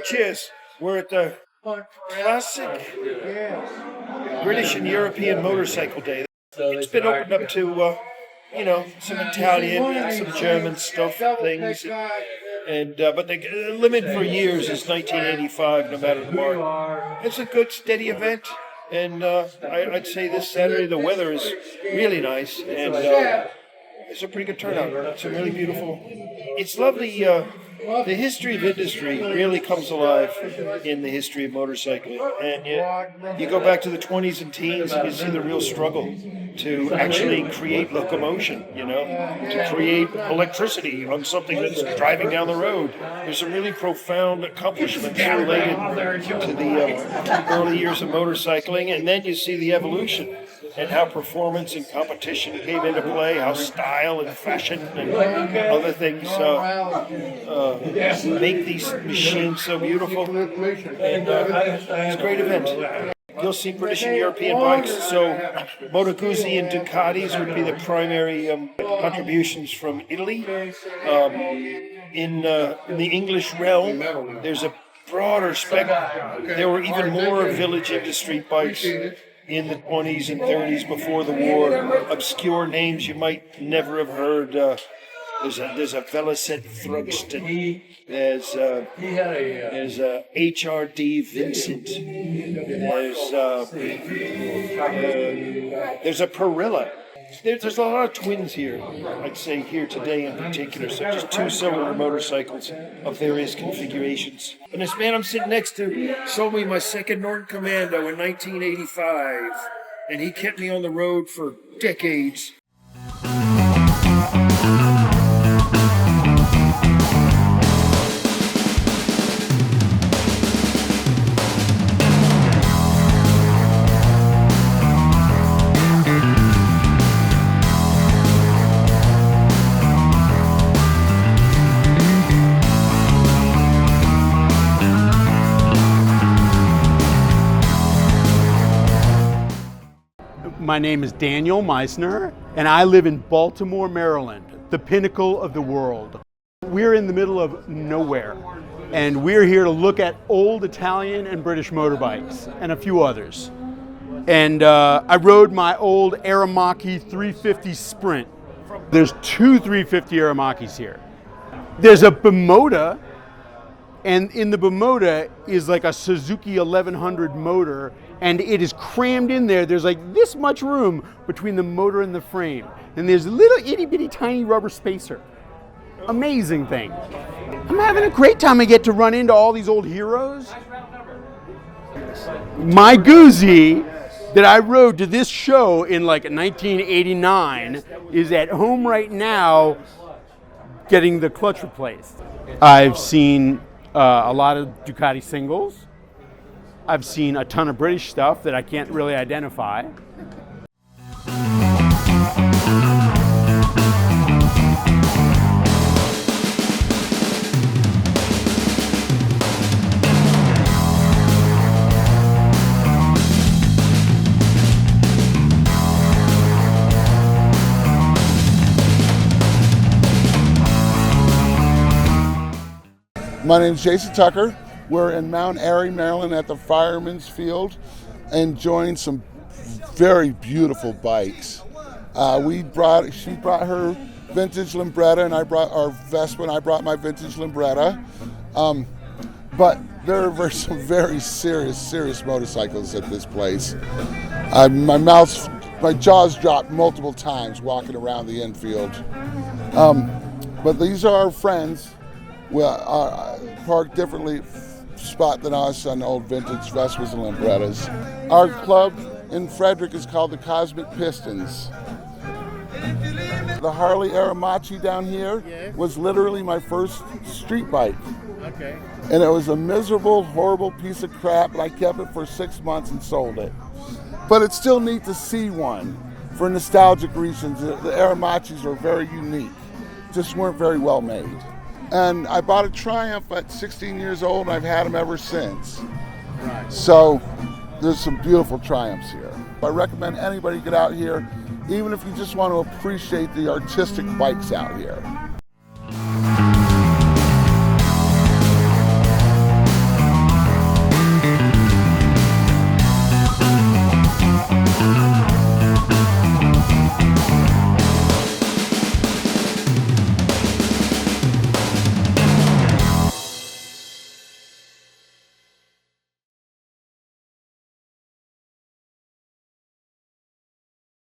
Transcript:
Cheers. We're at the classic British and European Motorcycle Day. It's been opened up to, some Italian, some German stuff, things. And but the limit for years is 1985, no matter the mark. It's a good, steady event. And I'd say this Saturday the weather is really nice. And it's a pretty good turnout. It's a really beautiful. It's lovely. The history of industry really comes alive in the history of motorcycling. And you go back to the 20s and teens and you see the real struggle to actually create locomotion, to create electricity on something that's driving down the road. There's some really profound accomplishments related to the early years of motorcycling, and then you see the evolution and how performance and competition came into play, how style and fashion and other things make these machines so beautiful. And it's a great event. You'll see British and European bikes. So Moto Guzzi and Ducatis would be the primary contributions from Italy. In the English realm, there's a broader spectrum. There were even more village industry bikes in the 20s and 30s before the war. Obscure names you might never have heard. There's a Velocet Thruxton. There's a HRD Vincent. There's a Perilla. There's a lot of twins here, I'd say here today in particular. So just two cylinder motorcycles of various configurations. And this man I'm sitting next to sold me my second Norton Commando in 1985. And he kept me on the road for decades. My name is Daniel Meissner, and I live in Baltimore, Maryland, the pinnacle of the world. We're in the middle of nowhere, and we're here to look at old Italian and British motorbikes, and a few others. And I rode my old Aramaki 350 Sprint. There's two 350 Aramakis here. There's a Bimota, and in the Bimota is like a Suzuki 1100 motor, and it is crammed in there. There's like this much room between the motor and the frame. And there's a little itty bitty tiny rubber spacer. Amazing thing. I'm having a great time. I get to run into all these old heroes. My Guzzi that I rode to this show in like 1989 is at home right now getting the clutch replaced. I've seen a lot of Ducati singles. I've seen a ton of British stuff that I can't really identify. My name is Jason Tucker. We're in Mount Airy, Maryland at the Fireman's Field, enjoying some very beautiful bikes. She brought her vintage Lambretta, and I brought our Vespa, and I brought my vintage Lambretta. But there were some very serious motorcycles at this place. My jaws dropped multiple times walking around the infield. But these are our friends. Well, parked differently spot than us on old vintage Vespas and Lambrettas. Our club in Frederick is called the Cosmic Pistons. The Harley Aramachi down here was literally my first street bike. Okay. And it was a miserable, horrible piece of crap, and I kept it for 6 months and sold it. But it's still neat to see one for nostalgic reasons. The Aramachis are very unique, just weren't very well made. And I bought a Triumph at 16 years old, and I've had them ever since. Right. So there's some beautiful Triumphs here. I recommend anybody get out here, even if you just want to appreciate the artistic bikes out here.